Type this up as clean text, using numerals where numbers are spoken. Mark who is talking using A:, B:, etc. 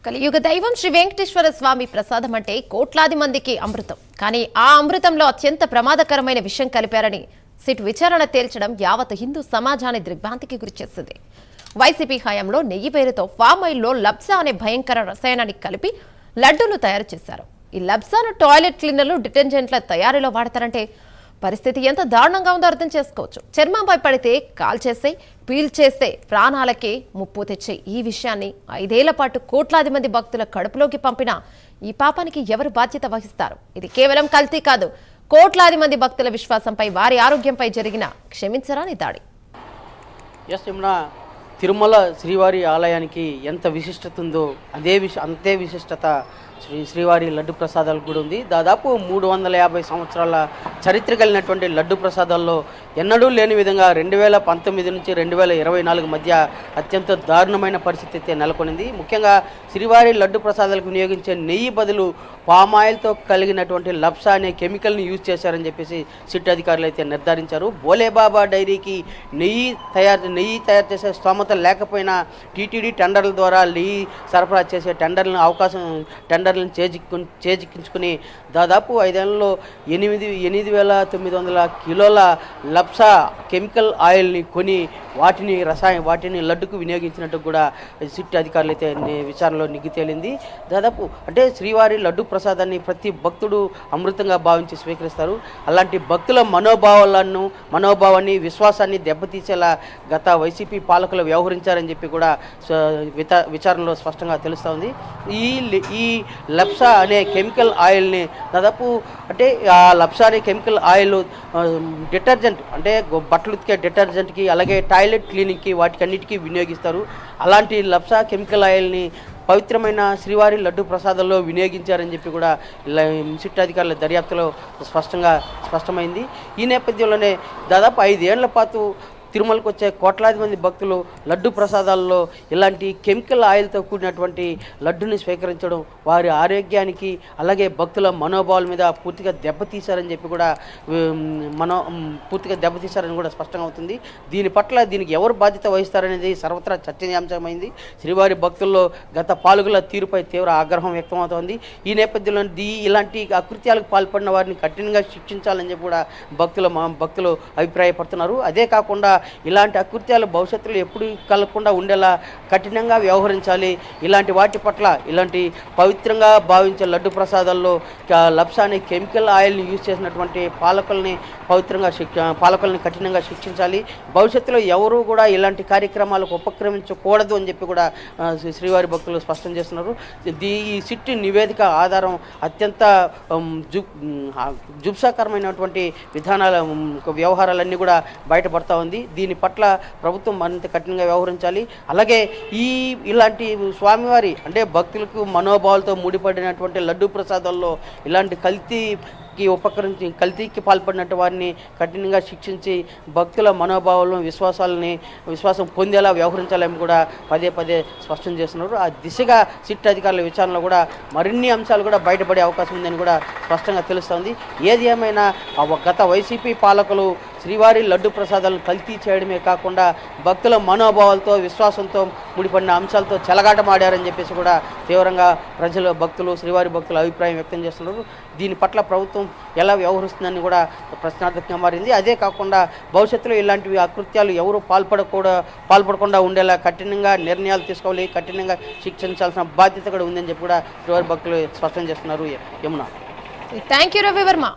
A: కలియుగ దైవం శ్రీ వెంకటేశ్వర స్వామి ప్రసాదం అంటే కోట్లాది మందికి అమృతం. కానీ ఆ అమృతంలో అత్యంత ప్రమాదకరమైన విషయం కలిపారని సిట్ విచారణ తేల్చడం యావత్ హిందూ సమాజాన్ని దిగ్భ్రాంతికి గురిచేస్తుంది. వైసీపీ హయాంలో నెయ్యి పేరుతో ఫామ్ ఆయిల్లో లబ్సా అనే భయంకర రసాయనాన్ని కలిపి లడ్డూలు తయారు చేశారు. ఈ లబ్సాను టాయిలెట్ క్లీనర్లు, డిటర్జెంట్ల తయారీలో వాడతారంటే పరిస్థితి ఎంత దారుణంగా ఉందో అర్థం చేసుకోవచ్చు. చర్మంపై పడితే కాల్చేస్తే, పీల్చేస్తే ప్రాణాలకే ముప్పు తెచ్చే ఈ విషయాన్ని 5 ఏళ్ల పాటు కోట్లాది మంది భక్తుల కడుపులోకి పంపిన ఈ పాపానికి ఎవరు బాధ్యత వహిస్తారు? ఇది కేవలం కల్తీ కాదు, కోట్లాది మంది భక్తుల విశ్వాసంపై, వారి ఆరోగ్యంపై జరిగిన క్షమించరాని దాడి.
B: తిరుమల శ్రీవారి ఆలయానికి ఎంత విశిష్టత ఉందో అంతే విశిష్టత శ్రీవారి లడ్డు ప్రసాదాలకు కూడా ఉంది. దాదాపు 350 సంవత్సరాల చరిత్ర కలిగినటువంటి లడ్డు ప్రసాదాల్లో ఎన్నడూ లేని విధంగా 2019 నుంచి 2024 మధ్య అత్యంత దారుణమైన పరిస్థితి అయితే నెలకొనింది. ముఖ్యంగా శ్రీవారి లడ్డు ప్రసాదాలకు వినియోగించే నెయ్యి బదులు పామాయిల్తో కలిగినటువంటి లబ్సా అనే కెమికల్ని యూజ్ చేశారని చెప్పేసి సిట్ అధికారులు అయితే నిర్ధారించారు. భోలేబాబా డైరీకి నెయ్యి తయారు చేసే స్తోమత లేకపోయినా టీటీడీ టెండర్ల ద్వారా నెయ్యి సరఫరా చేసే టెండర్లను చేజిక్కించుకుని దాదాపు 5 ఏళ్లలో 8,900 కిలోల లబ్సా కెమికల్ ఆయిల్ని కొని వాటిని లడ్డుకు వినియోగించినట్టు కూడా సిట్ అధికారులు అయితే విచారణలో నిగ్గు తేలింది. దాదాపు అంటే శ్రీవారి లడ్డు ప్రసాదాన్ని ప్రతి భక్తుడు అమృతంగా భావించి స్వీకరిస్తారు. అలాంటి భక్తుల మనోభావాన్ని, విశ్వాసాన్ని దెబ్బతీసేలా గత వైసీపీ పాలకులు వ్యవహరించారని చెప్పి కూడా విచారణలో స్పష్టంగా తెలుస్తూ ఉంది. ఈ లబ్సా అనే కెమికల్ ఆయిల్ని దాదాపు అంటే ఆ లబ్సా అనే కెమికల్ ఆయిల్ డిటర్జెంట్ అంటే బట్టలు ఉతికే డిటర్జెంట్కి, అలాగే టాయిలెట్ క్లీనింగ్కి, వాటికన్నిటికీ వినియోగిస్తారు. అలాంటి లబ్సా కెమికల్ ఆయిల్ని పవిత్రమైన శ్రీవారి లడ్డు ప్రసాదంలో వినియోగించారని చెప్పి కూడా సిట్ అధికారుల దర్యాప్తులో స్పష్టమైంది. ఈ నేపథ్యంలోనే దాదాపు 5 ఏళ్ల పాటు తిరుమలకు వచ్చే కోట్లాది మంది భక్తులు లడ్డు ప్రసాదాల్లో ఇలాంటి కెమికల్ ఆయిల్తో కూడినటువంటి లడ్డుని స్వీకరించడం వారి ఆరోగ్యానికి, అలాగే భక్తుల మనోభావాల మీద పూర్తిగా దెబ్బతీశారని కూడా స్పష్టంగా అవుతుంది. దీనికి ఎవరు బాధ్యత వహిస్తారనేది సర్వత్రా చర్చనీయాంశమైంది. శ్రీవారి భక్తుల్లో గత పాలకుల తీరుపై తీవ్ర ఆగ్రహం వ్యక్తమవుతోంది. ఈ నేపథ్యంలో ఇలాంటి అకృత్యాలకు పాల్పడిన వారిని కఠినంగా శిక్షించాలని చెప్పి కూడా భక్తులు అభిప్రాయపడుతున్నారు. అదే కాకుండా ఇలాంటి అకృత్యాలు భవిష్యత్తులో ఎప్పుడు కలగకుండా ఉండేలా కఠినంగా వ్యవహరించాలి. ఇలాంటి వాటి పట్ల, ఇలాంటి పవిత్రంగా భావించే లడ్డు ప్రసాదాల్లో లబ్సా అనే కెమికల్ ఆయిల్ని యూజ్ చేసినటువంటి పాలకుల్ని కఠినంగా శిక్షించాలి. భవిష్యత్తులో ఎవరు కూడా ఇలాంటి కార్యక్రమాలకు ఉపక్రమించకూడదు అని చెప్పి కూడా శ్రీవారి భక్తులు స్పష్టం చేస్తున్నారు. ఈ సిట్ నివేదిక ఆధారం అత్యంత జుబ్సాకరమైనటువంటి వ్యవహారాలన్నీ కూడా బయటపడతా ఉంది. దీని పట్ల ప్రభుత్వం మరింత కఠినంగా వ్యవహరించాలి. అలాగే ఇలాంటి స్వామివారి అంటే భక్తులకు మనోభావాలతో ముడిపడినటువంటి లడ్డు ప్రసాదాల్లో ఇలాంటి కల్తీకి పాల్పడినట్టు వారిని కఠినంగా శిక్షించి భక్తుల మనోభావాలను, విశ్వాసం పొందేలా వ్యవహరించాలని కూడా పదే స్పష్టం చేస్తున్నారు. ఆ దిశగా సిట్ అధికారుల విచారణలో కూడా మరిన్ని అంశాలు కూడా బయటపడే అవకాశం ఉందని కూడా స్పష్టంగా తెలుస్తోంది. ఏది ఏమైనా గత వైసీపీ పాలకులు శ్రీవారి లడ్డు ప్రసాదాలను కల్తీ చేయడమే కాకుండా భక్తుల మనోభావాలతో, విశ్వాసంతో ముడిపడిన అంశాలతో చెలగాటమాడారని చెప్పేసి కూడా తీవ్రంగా భక్తులు, శ్రీవారి భక్తులు అభిప్రాయం వ్యక్తం చేస్తున్నారు. దీని పట్ల ప్రభుత్వం ఎలా వ్యవహరిస్తుందని కూడా ప్రశ్నార్థకంగా మారింది. అదే కాకుండా భవిష్యత్తులో ఇలాంటివి అకృత్యాలు ఎవరు పాల్పడకుండా ఉండేలా కఠినంగా నిర్ణయాలు తీసుకోవాలి, కఠినంగా శిక్షించాల్సిన బాధ్యత కూడా ఉందని చెప్పి కూడా శ్రీవారి భక్తులు స్పష్టం చేస్తున్నారు. యమున.
A: Thank you Ravi Varma.